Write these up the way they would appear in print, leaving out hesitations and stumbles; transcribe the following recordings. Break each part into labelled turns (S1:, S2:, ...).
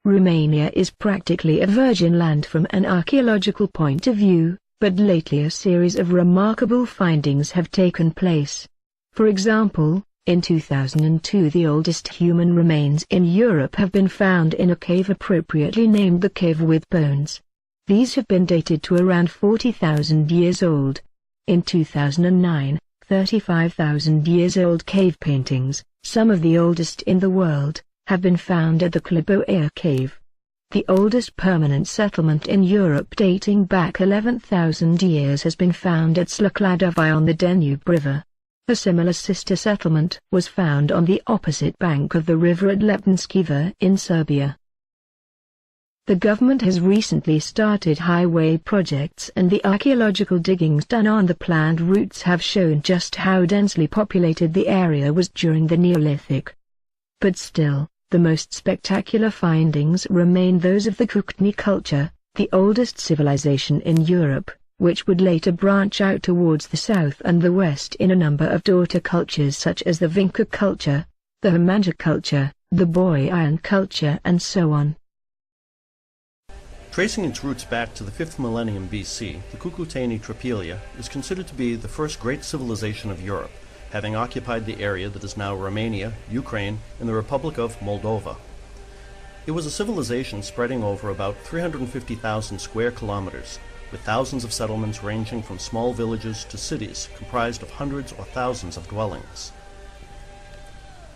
S1: Romania is practically a virgin land from an archaeological point of view, but lately a series of remarkable findings have taken place. For example, in 2002 the oldest human remains in Europe have been found in a cave appropriately named the Cave with Bones. These have been dated to around 40,000 years old. In 2009, 35,000 years old cave paintings, some of the oldest in the world, have been found at the Istoria cave. The oldest permanent settlement in Europe dating back 11,000 years has been found at Slukladovi on the Danube River. A similar sister settlement was found on the opposite bank of the river at Lepinskiva in Serbia. The government has recently started highway projects, and the archaeological diggings done on the planned routes have shown just how densely populated the area was during the Neolithic. But still, the most spectacular findings remain those of the Kukutni culture, the oldest civilization in Europe, which would later branch out towards the south and the west in a number of daughter cultures such as the Vinca culture, the Homanja culture, the Boyan culture, and so on.
S2: Tracing its roots back to the 5th millennium BC, the Cucuteni Tripelia is considered to be the first great civilization of Europe, having occupied the area that is now Romania, Ukraine, and the Republic of Moldova. It was a civilization spreading over about 350,000 square kilometers, with thousands of settlements ranging from small villages to cities comprised of hundreds or thousands of dwellings.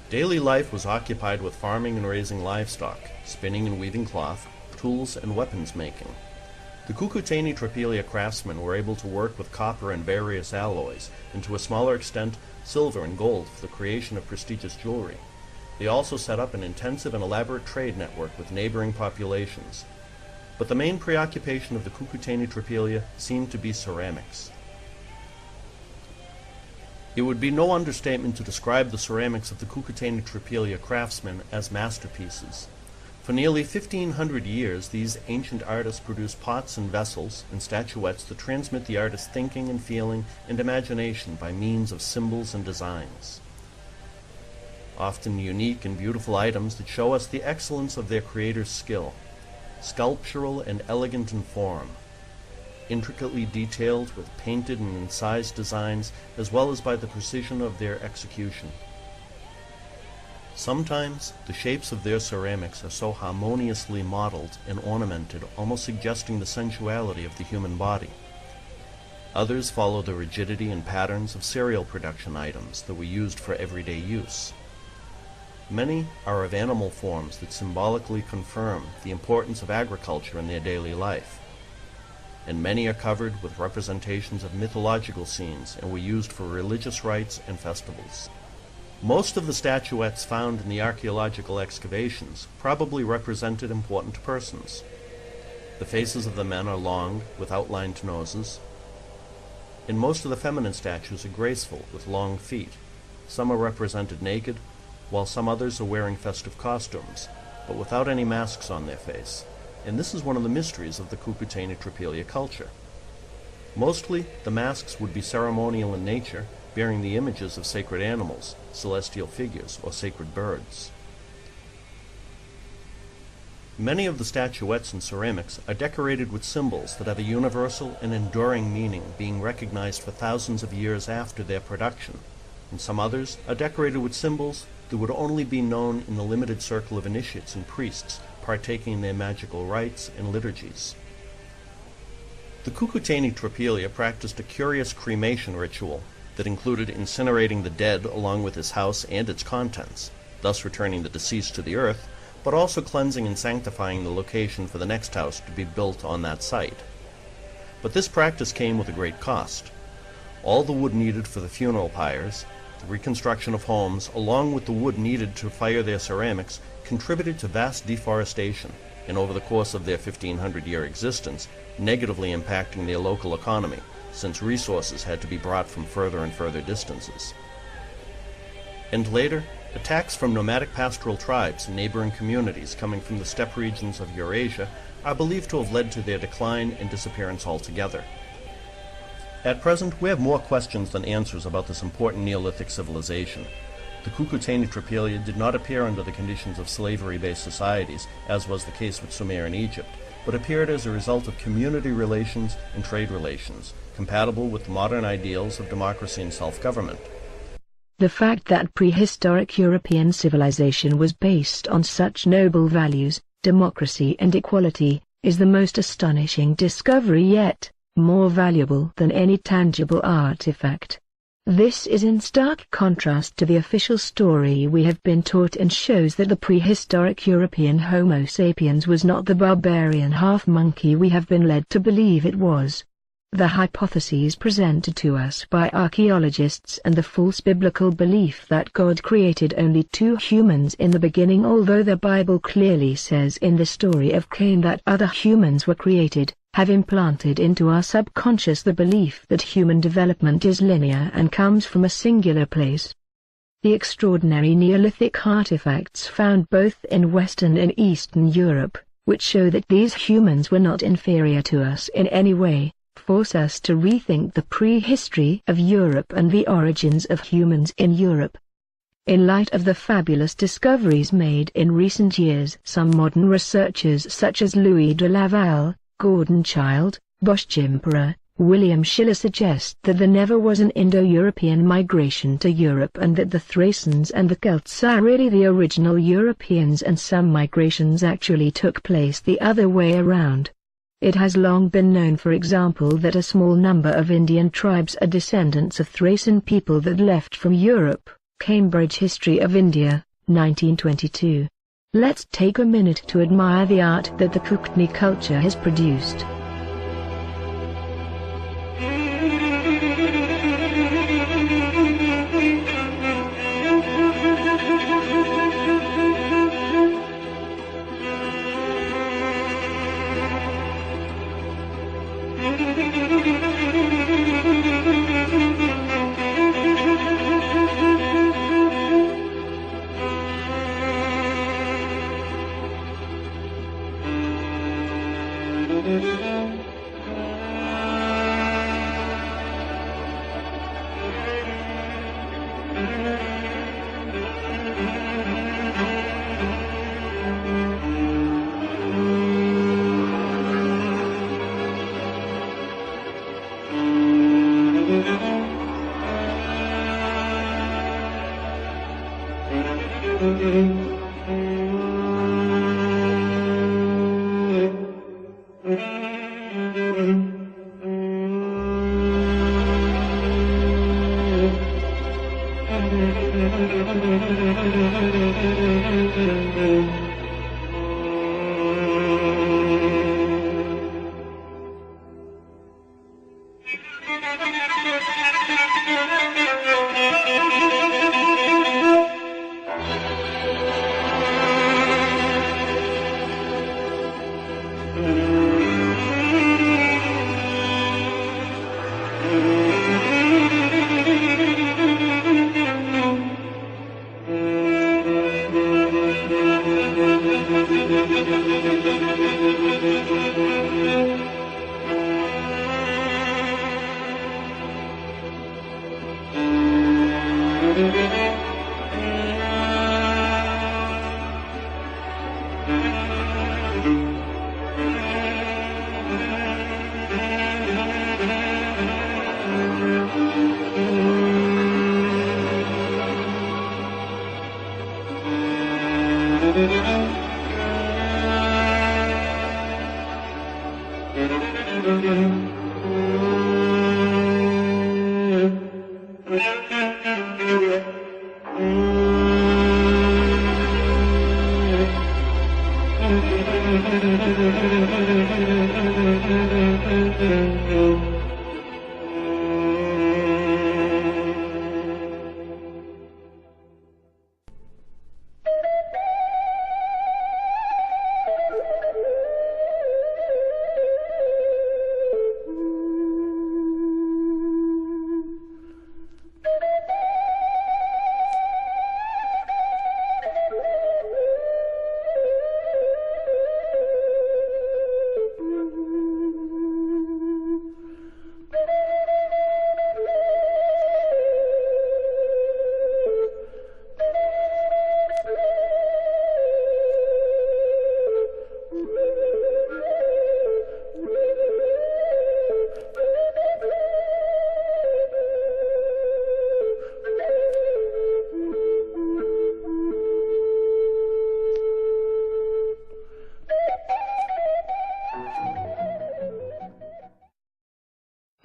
S2: Daily life was occupied with farming and raising livestock, spinning and weaving cloth, tools and weapons making. The Cucuteni Tripelia craftsmen were able to work with copper and various alloys, and to a smaller extent silver and gold for the creation of prestigious jewelry. They also set up an intensive and elaborate trade network with neighboring populations. But the main preoccupation of the Cucuteni Tripelia seemed to be ceramics. It would be no understatement to describe the ceramics of the Cucuteni Tripelia craftsmen as masterpieces. For nearly 1,500 years, these ancient artists produced pots and vessels and statuettes that transmit the artist's thinking and feeling and imagination by means of symbols and designs. Often unique and beautiful items that show us the excellence of their creator's skill, sculptural and elegant in form, intricately detailed with painted and incised designs, as well as by the precision of their execution. Sometimes the shapes of their ceramics are so harmoniously modeled and ornamented, almost suggesting the sensuality of the human body. Others follow the rigidity and patterns of cereal production items that were used for everyday use. Many are of animal forms that symbolically confirm the importance of agriculture in their daily life. And many are covered with representations of mythological scenes and were used for religious rites and festivals. Most of the statuettes found in the archaeological excavations probably represented important persons. The faces of the men are long, with outlined noses, and most of the feminine statues are graceful, with long feet. Some are represented naked, while some others are wearing festive costumes, but without any masks on their face. And this is one of the mysteries of the Cucuteni Tripelia culture. Mostly, the masks would be ceremonial in nature, bearing the images of sacred animals, celestial figures, or sacred birds. Many of the statuettes and ceramics are decorated with symbols that have a universal and enduring meaning, being recognized for thousands of years after their production, and some others are decorated with symbols that would only be known in the limited circle of initiates and priests partaking in their magical rites and liturgies. The Cucuteni Tripelia practiced a curious cremation ritual that included incinerating the dead along with his house and its contents, thus returning the deceased to the earth, but also cleansing and sanctifying the location for the next house to be built on that site. But this practice came with a great cost. All the wood needed for the funeral pyres, the reconstruction of homes, along with the wood needed to fire their ceramics, contributed to vast deforestation, and over the course of their 1,500-year existence, negatively impacting their local economy, since resources had to be brought from further and further distances. And later, attacks from nomadic pastoral tribes and neighboring communities coming from the steppe regions of Eurasia are believed to have led to their decline and disappearance altogether. At present, we have more questions than answers about this important Neolithic civilization. The Cucuteni Tripelia did not appear under the conditions of slavery-based societies, as was the case with Sumer in Egypt, but appeared as a result of community relations and trade relations, compatible with the modern ideals of democracy and self-government.
S1: The fact that prehistoric European civilization was based on such noble values, democracy and equality, is the most astonishing discovery yet, more valuable than any tangible artifact. This is in stark contrast to the official story we have been taught and shows that the prehistoric European Homo sapiens was not the barbarian half-monkey we have been led to believe it was. The hypotheses presented to us by archaeologists and the false biblical belief that God created only two humans in the beginning, although the Bible clearly says in the story of Cain that other humans were created, have implanted into our subconscious the belief that human development is linear and comes from a singular place. The extraordinary Neolithic artifacts found both in Western and Eastern Europe, which show that these humans were not inferior to us in any way, force us to rethink the prehistory of Europe and the origins of humans in Europe. In light of the fabulous discoveries made in recent years, some modern researchers such as Louis de Laval, Gordon Childe, Bosch Jimpera, William Schiller suggest that there never was an Indo-European migration to Europe and that the Thracians and the Celts are really the original Europeans, and some migrations actually took place the other way around. It has long been known, for example, that a small number of Indian tribes are descendants of Thracian people that left from Europe. Cambridge History of India, 1922. Let's take a minute to admire the art that the Kootenai culture has produced.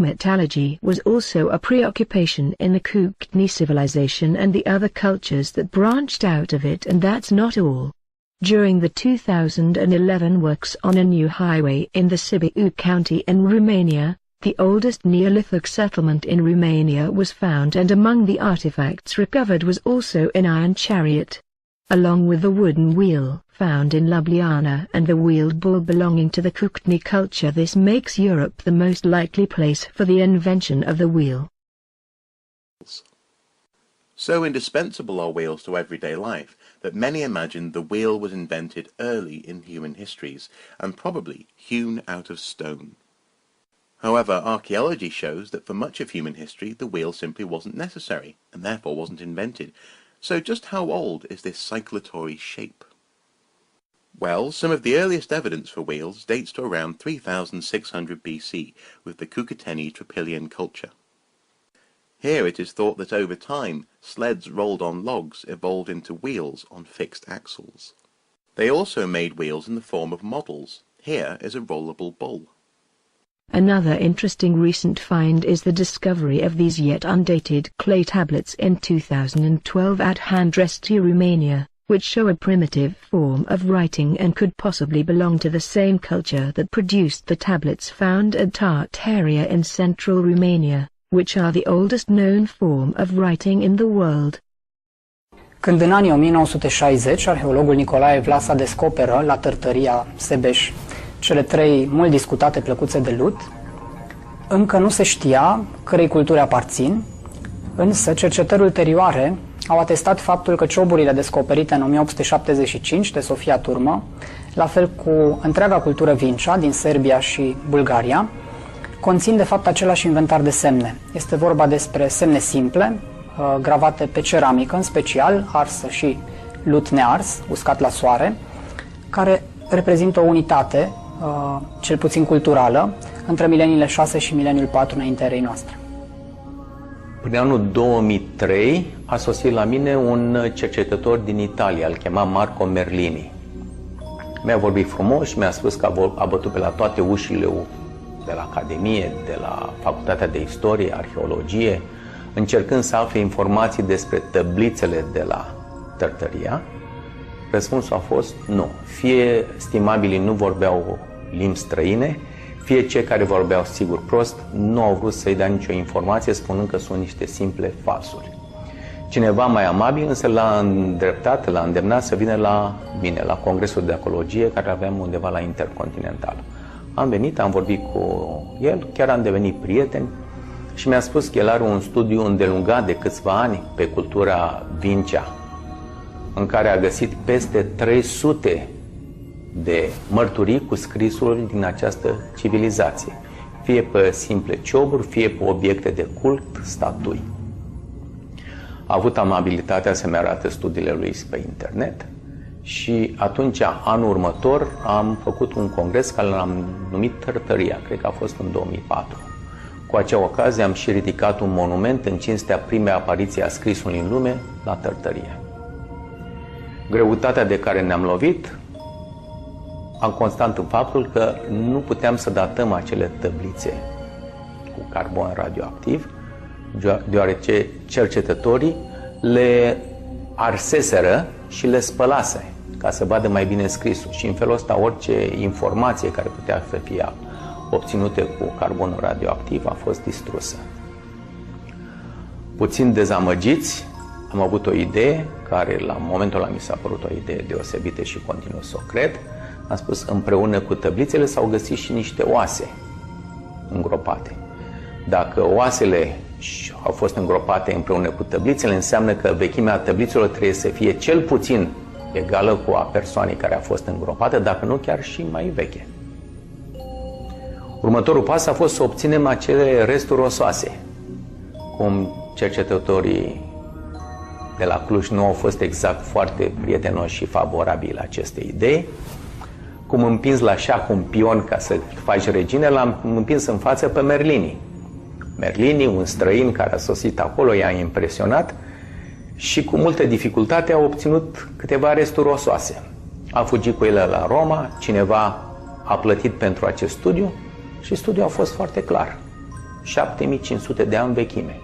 S1: Metallurgy was also a preoccupation in the Kootenai civilization and the other cultures that branched out of it, and that's not all. During the 2011 works on a new highway in the Sibiu County in Romania, the oldest Neolithic settlement in Romania was found, and among the artifacts recovered was also an iron chariot, along with the wooden wheel found in Ljubljana and the wheeled bull belonging to the Kootenai culture. This makes Europe the most likely place for the invention of the wheel.
S3: So indispensable are wheels to everyday life that many imagine the wheel was invented early in human histories and probably hewn out of stone. However, archaeology shows that for much of human history the wheel simply wasn't necessary and therefore wasn't invented. So just how old is this cyclotory shape? Well, some of the earliest evidence for wheels dates to around 3600 BC with the Cucuteni Tropilian culture. Here it is thought that over time sleds rolled on logs evolved into wheels on fixed axles. They also made wheels in the form of models. Here is a rollable bull.
S1: Another interesting recent find is the discovery of these yet undated clay tablets in 2012 at Preistorie, Romania, which show a primitive form of writing and could possibly belong to the same culture that produced the tablets found at Tartaria in central Romania, which are the oldest known form of writing in the world.
S4: Când în anii 1960 arheologul Nicolae Vlasa descoperă la Tărtăria, Sebeș, cele 3 mult discutate plăcuțe de lut, încă nu se știa cărei culturi aparțin, însă cercetări ulterioare au atestat faptul că cioburile descoperite în 1875 de Sofia Turmă, la fel cu întreaga cultură Vincea din Serbia și Bulgaria, conțin de fapt același inventar de semne. Este vorba despre semne simple, gravate pe ceramică, în special arsă și lut nears, uscat la soare, care reprezintă o unitate, cel puțin culturală, între mileniile 6 și mileniul 4 înaintea erei noastre.
S5: Prin anul 2003 a sosit la mine un cercetător din Italia, îl chema Marco Merlini. Mi-a vorbit frumos și mi-a spus că a bătut pe la toate ușile de la Academie, de la Facultatea de Istorie, Arheologie, încercând să afle informații despre tăblițele de la Tărtăria. Răspunsul a fost nu. Fie stimabilii nu vorbeau limbi străine, fie cei care vorbeau sigur prost nu au vrut să-i dea nicio informație, spunând că sunt niște simple falsuri. Cineva mai amabil însă l-a îndreptat, l-a îndemnat să vină la mine, la Congresul de Ecologie, care aveam undeva la Intercontinental. Am venit, am vorbit cu el, chiar am devenit prieteni și mi-a spus că el are un studiu îndelungat de câțiva ani pe cultura Vincea, în care a găsit peste 300 de mărturii cu scrisul din această civilizație, fie pe simple cioburi, fie pe obiecte de cult, statui. A avut amabilitatea să-mi arate studiile lui pe internet și atunci, anul următor, am făcut un congres care l-am numit Tărtăria, cred că a fost în 2004. Cu acea ocazie am și ridicat un monument în cinstea primei apariții a scrisului în lume la Tărtărie. Greutatea de care ne-am lovit am constat în faptul că nu puteam să datăm acele tăblițe cu carbon radioactiv, deoarece cercetătorii le arseseră și le spălase ca să vadă mai bine scrisul și în felul ăsta orice informație care putea să fie obținută cu carbonul radioactiv a fost distrusă. Puțin dezamăgiți, am avut o idee care la momentul ăla mi s-a părut o idee deosebită și continuu să o cred. Am spus, împreună cu tăblițele s-au găsit și niște oase îngropate. Dacă oasele au fost îngropate împreună cu tăblițele, înseamnă că vechimea tăblițelor trebuie să fie cel puțin egală cu a persoanei care a fost îngropată, dacă nu chiar și mai veche. Următorul pas a fost să obținem acele resturi osoase. Cum cercetătorii de la Cluj nu au fost exact foarte prietenoși și favorabili acestei idei, cum împins la șah un pion ca să faci regine, l-am împins în față pe Merlini. Merlini, un străin care a sosit acolo, i-a impresionat și cu multă dificultate a obținut câteva resturi osoase. A fugit cu ele la Roma, cineva a plătit pentru acest studiu și studiul a fost foarte clar. 7500 de ani vechime,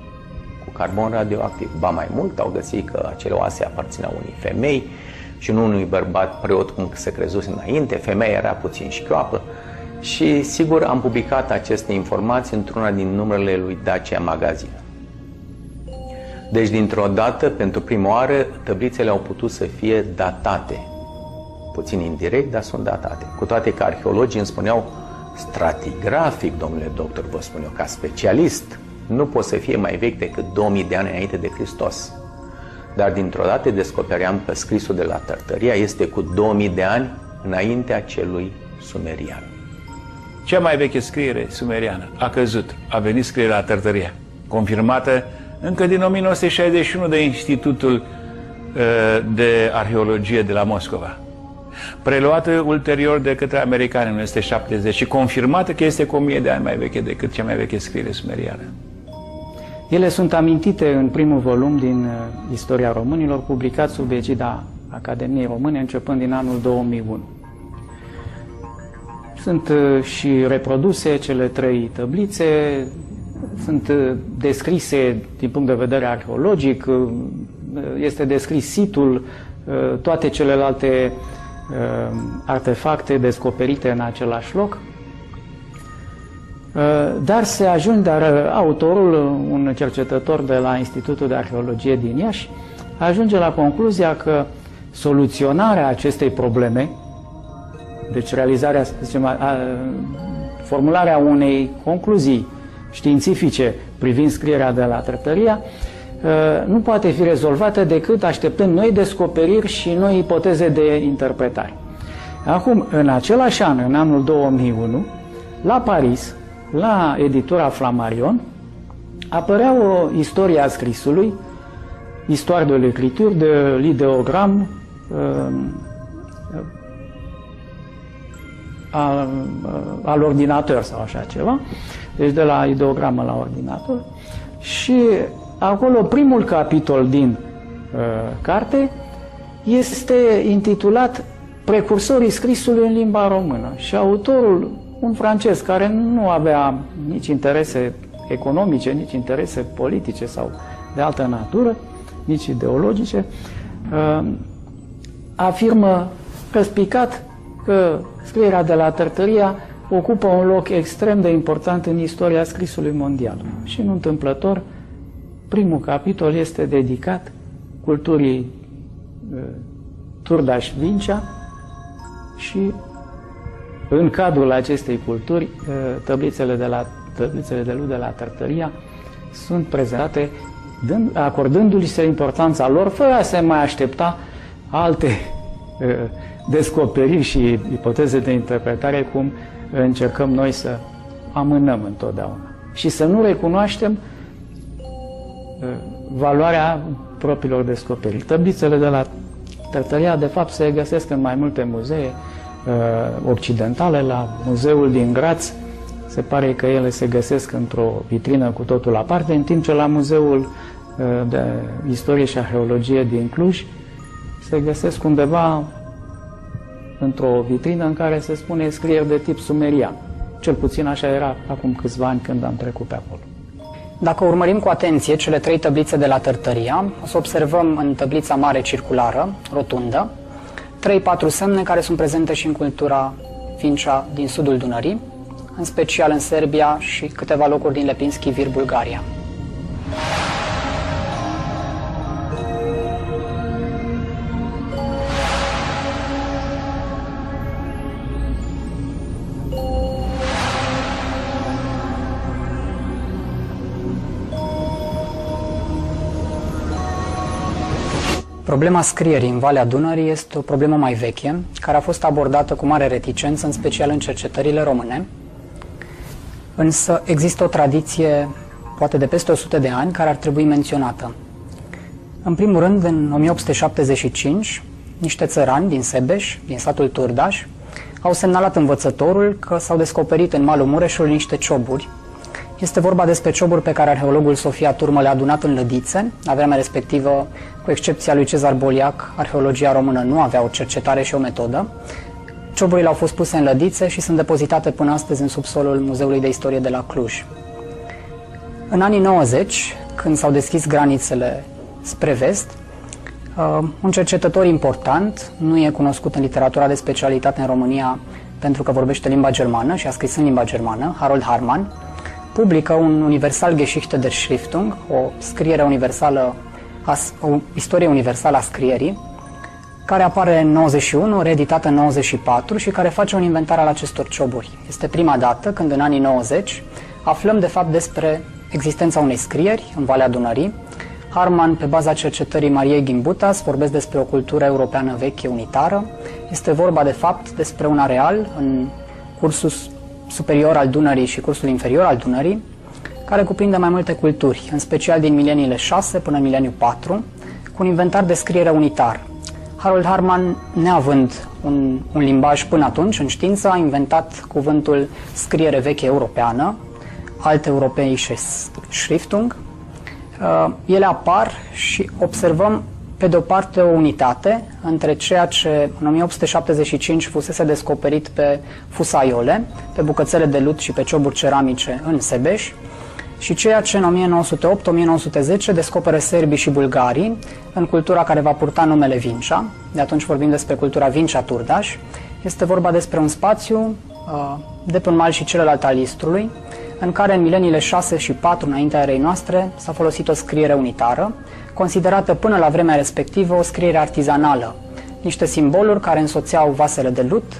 S5: cu carbon radioactiv. Ba mai mult, au găsit că acele oase aparțineau unei femei și nu unui bărbat preot, cum se crezuse înainte. Femeia era puțin șchioapă. Și sigur am publicat aceste informații într-una din numerele lui Dacia Magazine. Deci dintr-o dată, pentru prima oară, tablițele au putut să fie datate. Puțin indirect, dar sunt datate. Cu toate că arheologii îmi spuneau stratigrafic, domnule doctor, vă spun eu, ca specialist, nu pot să fie mai vechi decât 2000 de ani înainte de Hristos. Dar dintr-o dată descopeream că scrisul de la Tartaria este cu 2000 de ani înaintea celui sumerian.
S6: Cea mai veche scriere sumeriană a căzut, a venit scrierea la Tartaria, confirmată încă din 1961 de Institutul de Arheologie de la Moscova, preluată ulterior de către americani în 1970 și confirmată că este cu 1000 de ani mai veche decât cea mai veche scriere sumeriană.
S4: Ele sunt amintite în primul volum din Istoria românilor, publicat sub egida Academiei Române începând din anul 2001. Sunt și reproduse cele 3 tablițe, sunt descrise din punct de vedere arheologic, este descris situl, toate celelalte artefacte descoperite în același loc. Dar autorul, un cercetător de la Institutul de Arheologie din Iași, ajunge la concluzia că soluționarea acestei probleme, deci realizarea, formularea unei concluzii științifice privind scrierea de la Tartaria, nu poate fi rezolvată decât așteptând noi descoperiri și noi ipoteze de interpretare. Acum, în același an, în anul 2001, la Paris, la editura Flammarion, apărea o istorie a scrisului, Histoire de l'écriture de l'idéogramme al ordinateur sau așa ceva, deci de la ideogramă la ordinator, și acolo primul capitol din carte este intitulat Precursorii scrisului în limba română și autorul, un francez care nu avea nici interese economice, nici interese politice sau de altă natură, nici ideologice, afirmă răspicat că scrierea de la Tartaria ocupă un loc extrem de important în istoria scrisului mondial. Și nu întâmplător, primul capitol este dedicat culturii Turdaș-Vincea și în cadrul acestei culturi, tablițele de lut de la Tartaria sunt prezentate acordându-li se importanța lor, fără a se mai aștepta alte descoperiri și ipoteze de interpretare, cum încercăm noi să amânăm întotdeauna. Și să nu recunoaștem valoarea propriilor descoperiri. Tablițele de la Tartaria, de fapt, se găsesc în mai multe muzee occidentale. La muzeul din Graz se pare că ele se găsesc într-o vitrină cu totul aparte, în timp ce la muzeul de istorie și arheologie din Cluj se găsesc undeva într-o vitrină în care se spune scrieri de tip sumerian. Cel puțin așa era acum câțiva ani când am trecut pe acolo.
S7: Dacă urmărim cu atenție cele 3 tablițe de la Tartaria, o să observăm în tablița mare circulară, rotundă, 3-4 semne care sunt prezente și în cultura Fincea din sudul Dunării, în special în Serbia și câteva locuri din Lepinski Vir, Bulgaria. Problema scrierii în Valea Dunării este o problemă mai veche, care a fost abordată cu mare reticență, în special în cercetările române. Însă există o tradiție, poate de peste 100 de ani, care ar trebui menționată. În primul rând, în 1875, niște țărani din Sebeș, din satul Turdaș, au semnalat învățătorul că s-au descoperit în malul Mureșului niște cioburi. Este vorba despre cioburi pe care arheologul Sofia Turmă le-a adunat în lădițe. La vremea respectivă, cu excepția lui Cezar Boliac, arheologia română nu avea o cercetare și o metodă. Cioburile au fost puse în lădițe și sunt depozitate până astăzi în subsolul Muzeului de Istorie de la Cluj.
S4: În anii 90, când s-au deschis granițele spre vest, un cercetător important, nu e cunoscut în literatura de specialitate în România pentru că vorbește limba germană și a scris în limba germană, Harold Hartmann, publică un Universalgeschichte der Schriftung, o scriere universală, o istorie universală a scrierii, care apare în 91, reeditată în 94 și care face un inventar al acestor cioburi. Este prima dată când în anii 90 aflăm de fapt despre existența unei scrieri în Valea Dunării. Hartmann, pe baza cercetării Mariei Gimbutas, vorbesc despre o cultură europeană veche unitară. Este vorba de fapt despre un areal în cursul superior al Dunării și cursul inferior al Dunării, care cuprinde mai multe culturi, în special din mileniile 6 până în mileniul 4, cu un inventar de scriere unitar. Harold Hartmann, neavând un limbaj până atunci în știință, a inventat cuvântul scriere veche europeană, Alteuropäische Schriftung. Ele apar și observăm pe de o parte o unitate între ceea ce în 1875 fusese descoperit pe fusaiole, pe bucățele de lut și pe cioburi ceramice în Sebeș, și ceea ce în 1908-1910 descoperă serbii și bulgarii în cultura care va purta numele Vincea. De atunci vorbim despre cultura Vincea-Turdaș. Este vorba despre un spațiu de pe un mal și celălalt al Istrului, în care în mileniile 6 și 4 înaintea erei noastre s-a folosit o scriere unitară, considerată până la vremea respectivă o scriere artizanală, niște simboluri care însoțeau vasele de lut,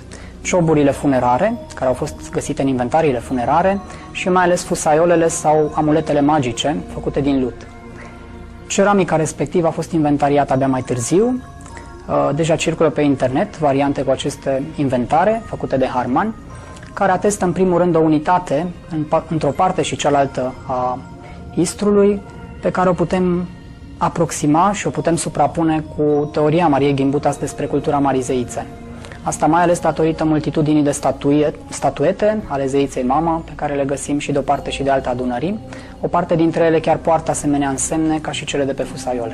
S4: cioburile funerare, care au fost găsite în inventariile funerare, și mai ales fusaiolele sau amuletele magice făcute din lut. Ceramica respectivă a fost inventariată abia mai târziu. Deja circulă pe internet variante cu aceste inventare făcute de Hartmann, care atestă în primul rând o unitate într-o parte și cealaltă a Istrului, pe care o putem aproxima și o putem suprapune cu teoria Mariei Gimbutas despre cultura marii zeițe. Asta mai ales datorită multitudinii de statuete ale zeiței Mama, pe care le găsim și de o parte și de alta a Dunării. O parte dintre ele chiar poartă asemenea însemne ca și cele de pe fusaiole.